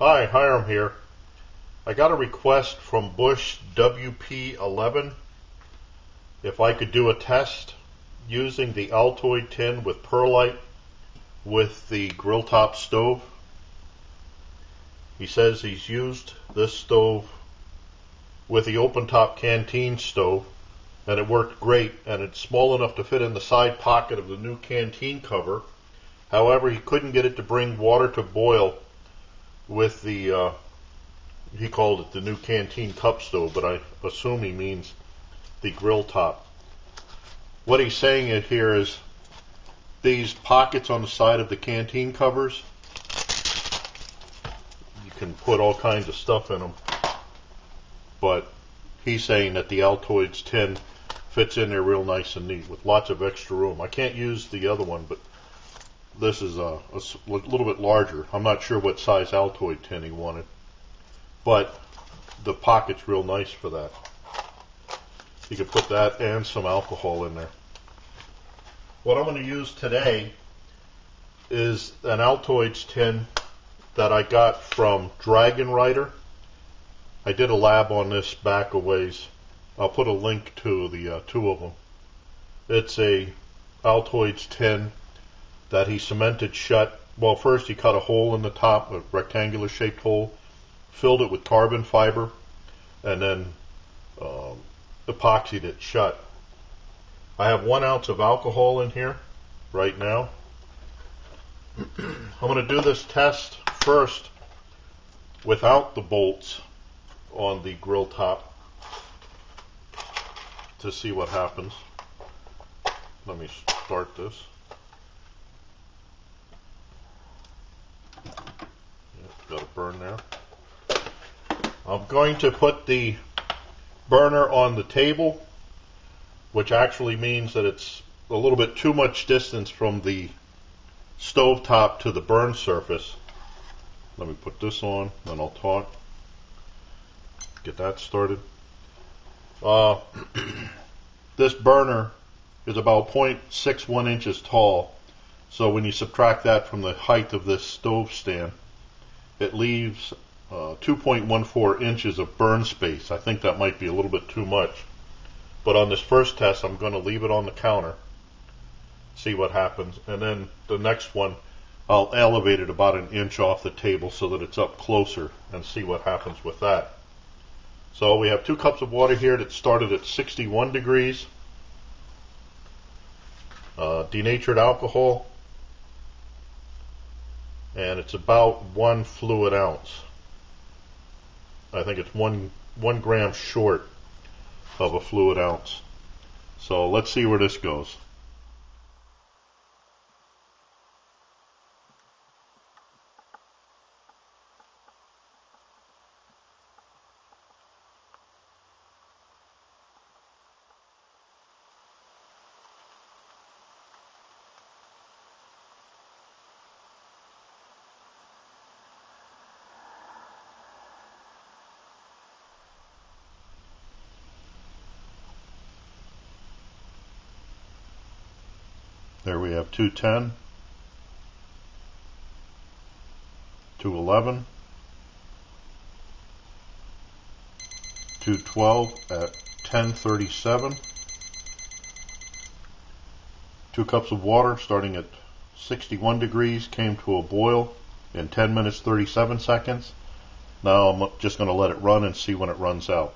Hi, Hiram here. I got a request from Bush WP11 if I could do a test using the Altoid tin with Perlite with the grill top stove. He says he's used this stove with the open top canteen stove and it worked great, and it's small enough to fit in the side pocket of the new canteen cover. However, he couldn't get it to bring water to boil with the he called it the new Canteen Cup Stove, but I assume he means the grill top. What he's saying here is these pockets on the side of the canteen covers, you can put all kinds of stuff in them, but he's saying that the Altoid's tin fits in there real nice and neat with lots of extra room. I can't use the other one, but this is a little bit larger. I'm not sure what size Altoid tin he wanted, but the pocket's real nice for that. You can put that and some alcohol in there. What I'm going to use today is an Altoid's tin that I got from DragonRidrr. I did a lab on this back a ways. I'll put a link to the two of them. It's a Altoid's tin that he cemented shut. Well, first he cut a hole in the top, a rectangular shaped hole, filled it with carbon fiber, and then epoxied it shut. I have 1 ounce of alcohol in here right now. I'm going to do this test first without the bolts on the grill top to see what happens. Let me start this. Got a burn there. I'm going to put the burner on the table, which actually means that it's a little bit too much distance from the stove top to the burn surface. Let me put this on, then I'll talk. Get that started. This burner is about 0.61 inches tall, so when you subtract that from the height of this stove stand, it leaves 2.14 inches of burn space. I think that might be a little bit too much, but on this first test I'm going to leave it on the counter, see what happens, and then the next one I'll elevate it about 1 inch off the table so that it's up closer and see what happens with that. So we have 2 cups of water here that started at 61 degrees, denatured alcohol, and it's about 1 fluid ounce. I think it's one gram short of a fluid ounce. So let's see where this goes. There we have 210, 211, 212 at 10:37. 2 cups of water starting at 61 degrees came to a boil in 10 minutes 37 seconds. Now I'm just going to let it run and see when it runs out.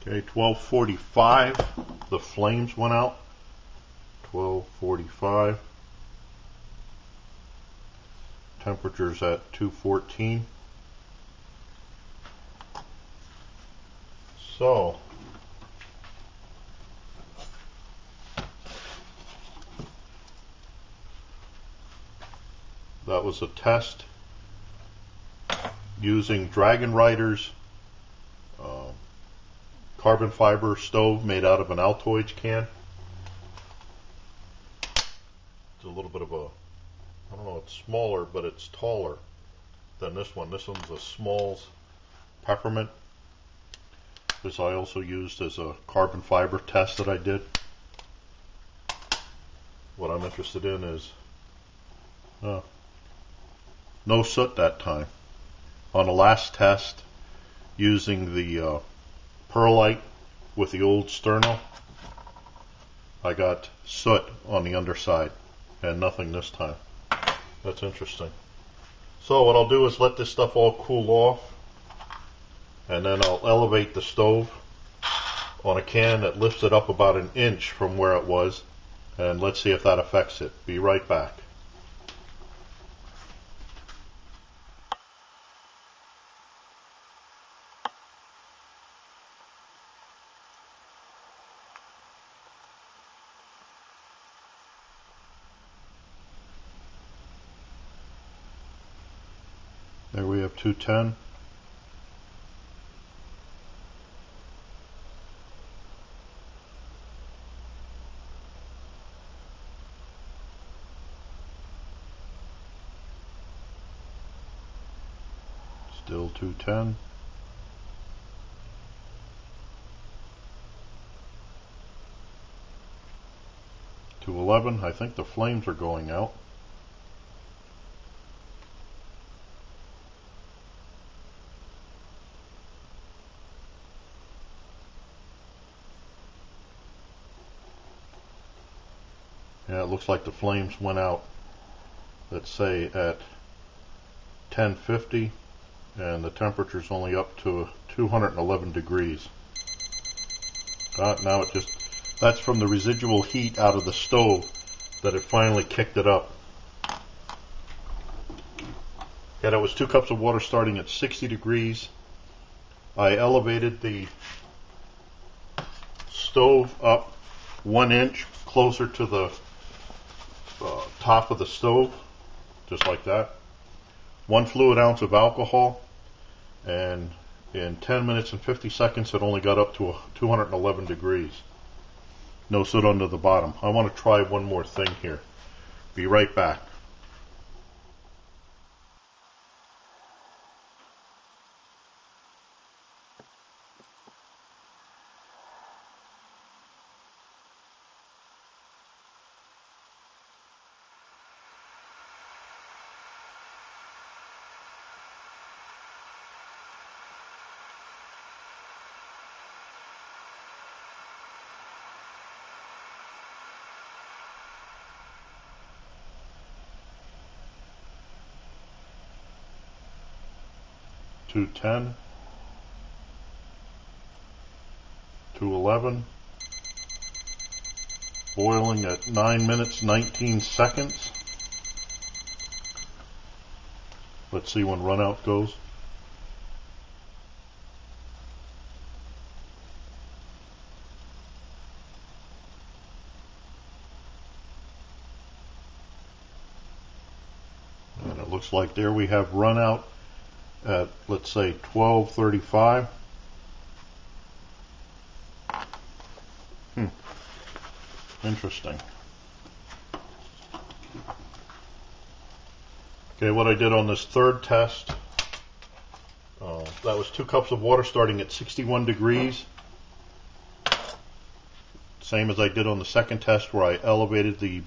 Okay, 12:45, the flames went out. 12:45, temperature's at 214. So, that was a test using DragonRidrr's carbon fiber stove made out of an Altoid can. It's a little bit of a, I don't know, it's smaller, but it's taller than this one. This one's a Smalls peppermint. This I also used as a carbon fiber test that I did. What I'm interested in is no soot that time. On the last test, using the Perlite with the old Sterno, I got soot on the underside and nothing this time. That's interesting. So what I'll do is let this stuff all cool off, and then I'll elevate the stove on a can that lifts it up about an inch from where it was, and let's see if that affects it. Be right back. There we have 210. Still 210. 211. I think the flames are going out. Yeah, it looks like the flames went out, let's say at 1050, and the temperature's only up to 211 degrees. Now it just, that's from the residual heat out of the stove that it finally kicked it up. Yeah, that was 2 cups of water starting at 60 degrees. I elevated the stove up 1 inch closer to the top of the stove, just like that. 1 fluid ounce of alcohol, and in 10 minutes and 50 seconds it only got up to 211 degrees. No soot under the bottom. I want to try one more thing here. Be right back. $2.10, $2.11, boiling at 9 minutes 19 seconds. Let's see when run out goes. And it looks like there we have run out at, let's say, 12:35. Interesting. Okay, what I did on this third test, that was 2 cups of water starting at 61 degrees. Same as I did on the second test, where I elevated the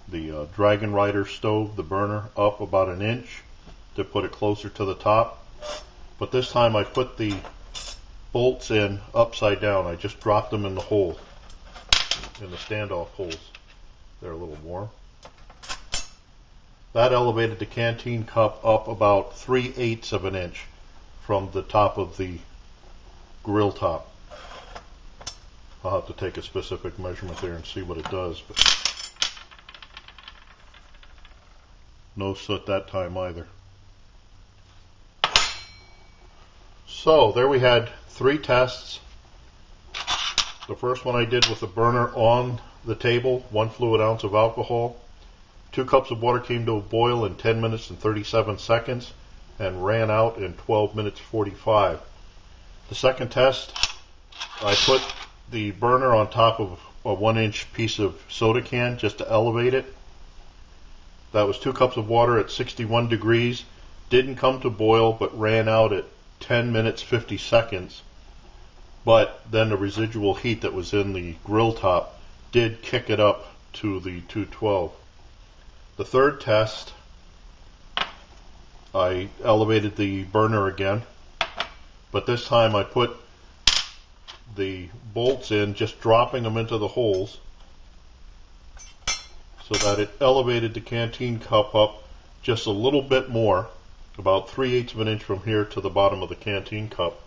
DragonRidrr stove, the burner, up about an inch to put it closer to the top. But this time I put the bolts in upside down. I just dropped them in the hole, in the standoff holes. They're a little warm. That elevated the canteen cup up about 3/8 of an inch from the top of the grill top. I'll have to take a specific measurement there and see what it does. But no soot that time either. So there we had 3 tests. The first one I did with the burner on the table, 1 fluid ounce of alcohol. 2 cups of water came to a boil in 10 minutes and 37 seconds and ran out in 12 minutes 45. The second test, I put the burner on top of a 1-inch piece of soda can just to elevate it. That was 2 cups of water at 61 degrees. Didn't come to boil, but ran out at 10 minutes 50 seconds, but then the residual heat that was in the grill top did kick it up to the 212. The third test, I elevated the burner again, but this time I put the bolts in, just dropping them into the holes, so that it elevated the canteen cup up just a little bit more, about 3/8 of an inch from here to the bottom of the canteen cup.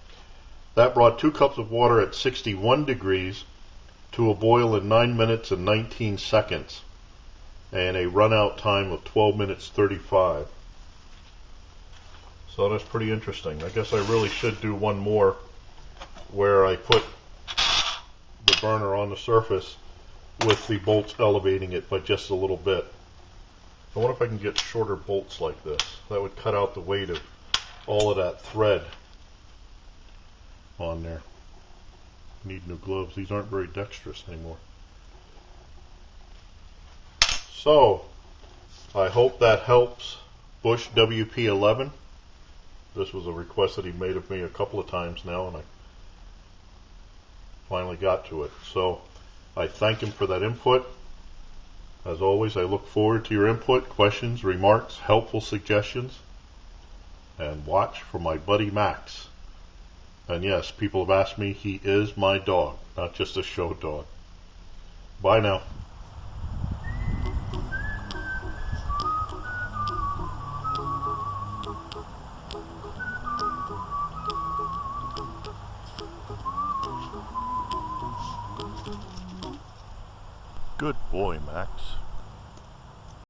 That brought 2 cups of water at 61 degrees to a boil in 9 minutes and 19 seconds, and a run out time of 12 minutes 35. So that's pretty interesting. I guess I really should do one more where I put the burner on the surface with the bolts elevating it by just a little bit. I wonder if I can get shorter bolts like this. That would cut out the weight of all of that thread on there. Need new gloves. These aren't very dexterous anymore. So, I hope that helps Bush WP11. This was a request that he made of me a couple of times now, and I finally got to it. So, I thank him for that input. As always, I look forward to your input, questions, remarks, helpful suggestions, and watch for my buddy Max. And yes, people have asked me, he is my dog, not just a show dog. Bye now. Good boy, Max.